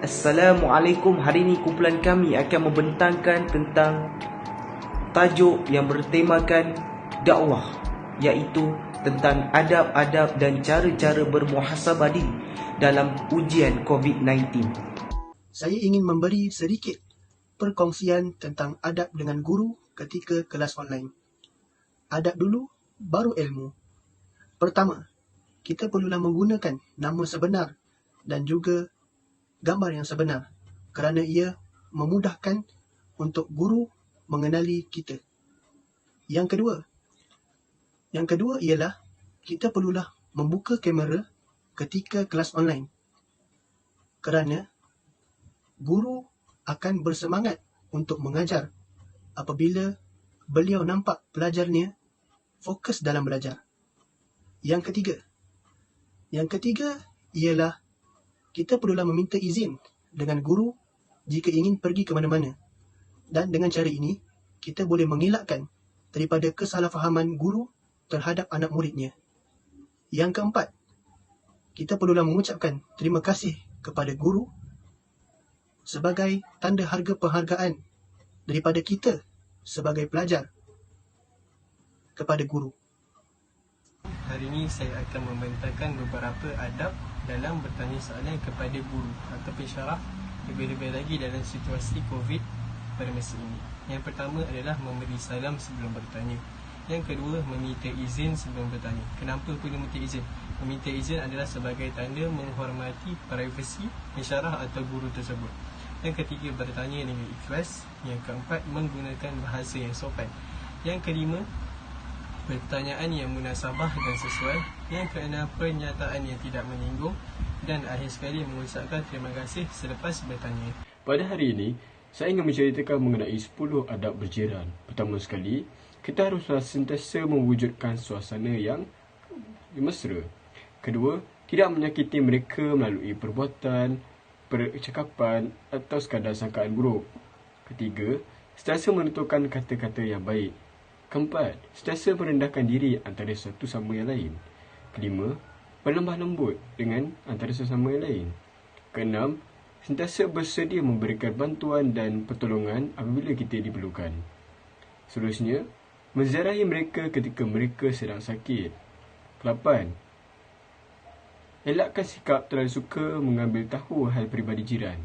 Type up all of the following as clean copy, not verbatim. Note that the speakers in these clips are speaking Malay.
Assalamualaikum. Hari ini kumpulan kami akan membentangkan tentang tajuk yang bertemakan dakwah, iaitu tentang adab-adab dan cara-cara bermuhasabah diri dalam ujian COVID-19. Saya ingin memberi sedikit perkongsian tentang adab dengan guru ketika kelas online. Adab dulu, baru ilmu. Pertama, kita perlulah menggunakan nama sebenar dan juga gambar yang sebenar kerana ia memudahkan untuk guru mengenali kita. Yang kedua ialah kita perlulah membuka kamera ketika kelas online kerana guru akan bersemangat untuk mengajar apabila beliau nampak pelajarnya fokus dalam belajar. Yang ketiga ialah kita perlulah meminta izin dengan guru jika ingin pergi ke mana-mana. Dan dengan cara ini, kita boleh mengelakkan daripada kesalahfahaman guru terhadap anak muridnya. Yang keempat, kita perlulah mengucapkan terima kasih kepada guru sebagai tanda harga penghargaan daripada kita sebagai pelajar kepada guru. Hari ini saya akan membentangkan beberapa adab dalam bertanya soalan kepada guru atau pensyarah, lebih-lebih lagi dalam situasi COVID pada masa ini. Yang pertama adalah memberi salam sebelum bertanya. Yang kedua, meminta izin sebelum bertanya. Kenapa perlu meminta izin? Meminta izin adalah sebagai tanda menghormati privasi pensyarah atau guru tersebut. Yang ketiga, bertanya dengan ikhlas. Yang keempat, menggunakan bahasa yang sopan. Yang kelima, pertanyaan yang munasabah dan sesuai. Yang keenam, pernyataan yang tidak menyinggung. Dan akhir sekali, mengucapkan terima kasih selepas bertanya. Pada hari ini, saya ingin menceritakan mengenai 10 adab berjiran. Pertama sekali, kita haruslah sentiasa mewujudkan suasana yang mesra. Kedua, tidak menyakiti mereka melalui perbuatan, percakapan atau sekadar sangkaan buruk. Ketiga, sentiasa menentukan kata-kata yang baik. Keempat, sentiasa merendahkan diri antara satu sama yang lain. Kelima, berlembah lembut dengan antara sesama yang lain. Keenam, sentiasa bersedia memberikan bantuan dan pertolongan apabila kita diperlukan. Seterusnya, menziarahi mereka ketika mereka sedang sakit. 8. Elakkan sikap terlalu suka mengambil tahu hal peribadi jiran.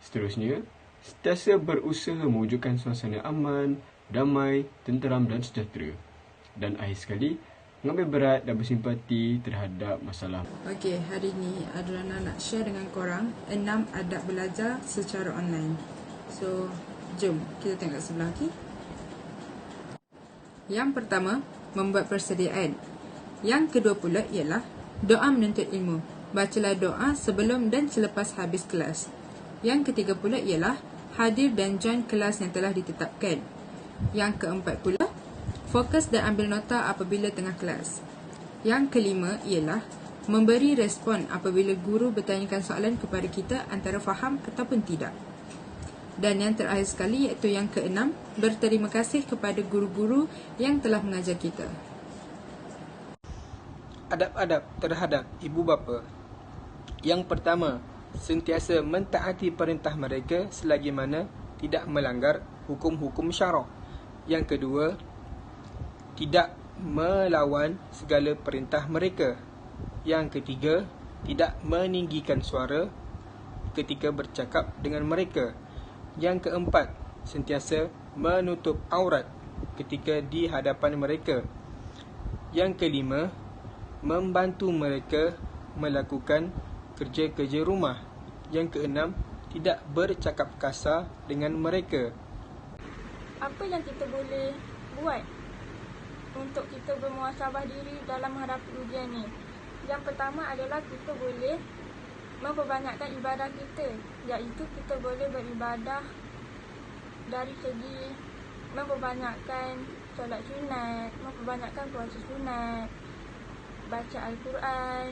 Seterusnya, sentiasa berusaha mewujudkan suasana aman, damai, tenteram dan sejahtera. Dan akhir sekali, mengambil berat dan bersimpati terhadap masalah. Okey, hari ni Adriana nak share dengan korang 6 adab belajar secara online. So, jom kita tengok sebelah okey. Yang pertama, membuat persediaan. Yang kedua pula ialah doa menuntut ilmu. Bacalah doa sebelum dan selepas habis kelas. Yang ketiga pula ialah hadir dan join kelas yang telah ditetapkan. Yang keempat pula, fokus dan ambil nota apabila tengah kelas. Yang kelima ialah memberi respon apabila guru bertanyakan soalan kepada kita antara faham ataupun tidak. Dan yang terakhir sekali iaitu yang keenam, berterima kasih kepada guru-guru yang telah mengajar kita. Adab-adab terhadap ibu bapa. Yang pertama, sentiasa mentaati perintah mereka selagi mana tidak melanggar hukum-hukum syarak. Yang kedua, tidak melawan segala perintah mereka. Yang ketiga, tidak meninggikan suara ketika bercakap dengan mereka. Yang keempat, sentiasa menutup aurat ketika di hadapan mereka. Yang kelima, membantu mereka melakukan kerja-kerja rumah. Yang keenam, tidak bercakap kasar dengan mereka. Apa yang kita boleh buat untuk kita bermuhasabah diri dalam menghadapi ujian ni? Yang pertama adalah kita boleh memperbanyakkan ibadah kita, iaitu kita boleh beribadah dari segi memperbanyakkan solat sunat, memperbanyakkan puasa sunat, baca Al-Quran,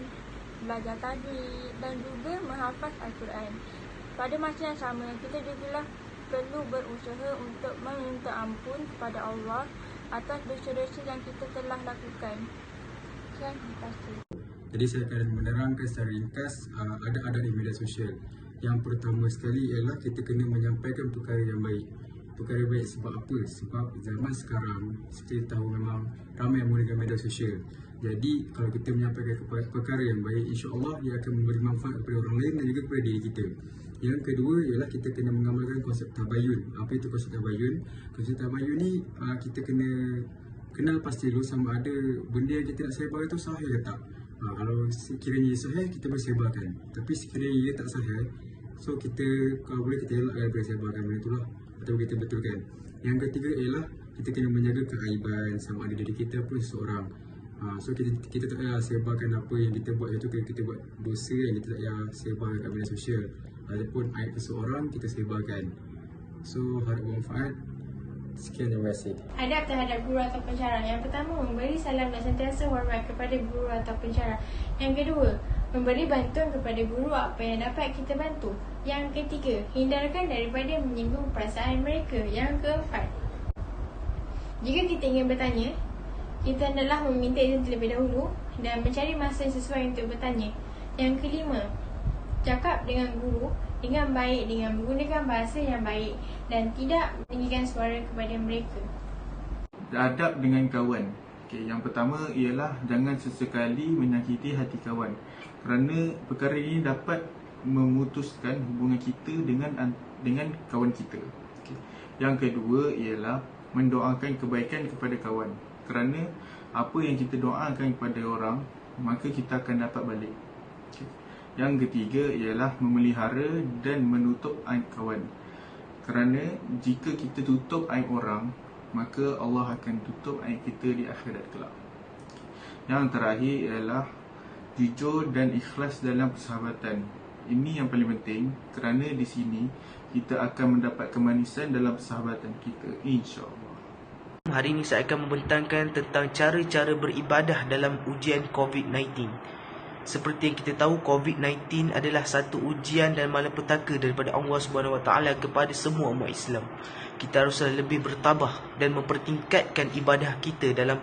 belajar tajwid dan juga menghafaz Al-Quran. Pada masa yang sama, kita jugalah perlu berusaha untuk meminta ampun kepada Allah atas dosa-dosa yang kita telah lakukan. Terima kasih. Jadi saya akan menerangkan secara ringkas adab-adab di media sosial. Yang pertama sekali ialah kita kena menyampaikan perkara yang baik. Perkara baik sebab apa? Sebab zaman sekarang, kita tahu memang ramai yang menggunakan media sosial. Jadi kalau kita menyampaikan perkara yang baik, insya-Allah ia akan memberi manfaat kepada orang lain dan juga kepada diri kita. Yang kedua ialah kita kena mengamalkan konsep tabayun. Apa itu konsep tabayun? Konsep tabayun ni kita kena kenal pasti dulu sama ada benda yang kita nak sebar itu sahih ke tak. Kalau sekiranya sahih, kita boleh sebarkan. Tapi sekiranya ia tak sahih, so kita kalau boleh kita elakkan daripada sebarkan benda itulah, atau kita betulkan. Yang ketiga ialah kita kena menjaga keaiban sama ada diri kita pun seseorang. So kita tak payah sebarkan apa yang kita buat itu, kita buat dosa yang kita tak payah sebarkan kat media sosial. Ataupun aib seseorang kita sebarkan. So harap bermanfaat. Sekian, terima kasih. Adab terhadap guru atau pensyarah. Yang pertama, memberi salam dan sentiasa hormat kepada guru atau pensyarah. Yang kedua, memberi bantuan kepada guru apa yang dapat kita bantu. Yang ketiga, hindarkan daripada menyinggung perasaan mereka. Yang keempat, jika kita ingin bertanya, kita hendaklah meminta izin terlebih dahulu dan mencari masa yang sesuai untuk bertanya. Yang kelima, cakap dengan guru dengan baik, dengan menggunakan bahasa yang baik dan tidak meninggikan suara kepada mereka. Adab dengan kawan. Yang pertama ialah jangan sesekali menyakiti hati kawan, kerana perkara ini dapat memutuskan hubungan kita dengan kawan kita. Yang kedua ialah mendoakan kebaikan kepada kawan, kerana apa yang kita doakan kepada orang, maka kita akan dapat balik. Yang ketiga ialah memelihara dan menutup aib kawan, kerana jika kita tutup aib orang, maka Allah akan tutup aib kita di akhirat kelak. Yang terakhir ialah jujur dan ikhlas dalam persahabatan. Ini yang paling penting, kerana di sini kita akan mendapat kemanisan dalam persahabatan kita, insya-Allah. Hari ini saya akan membentangkan tentang cara-cara beribadah dalam ujian COVID-19. Seperti yang kita tahu, COVID-19 adalah satu ujian dan malapetaka daripada Allah SWT kepada semua umat Islam. Kita haruslah lebih bertabah dan mempertingkatkan ibadah kita dalam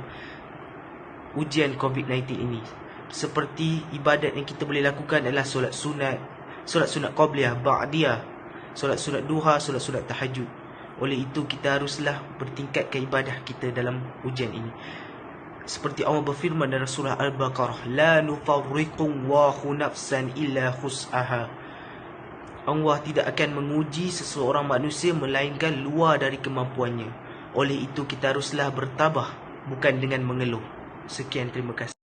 ujian COVID-19 ini. Seperti ibadat yang kita boleh lakukan adalah solat sunat qabliyah, ba'diyah, solat sunat duha, solat sunat tahajud. Oleh itu kita haruslah bertingkatkan ibadah kita dalam ujian ini. Seperti Allah berfirman dalam surah Al-Baqarah, la nufarriqu Allahu nafsan illa khus'aha. Allah tidak akan menguji seseorang manusia melainkan luar dari kemampuannya. Oleh itu kita haruslah bertabah, bukan dengan mengeluh. Sekian, terima kasih.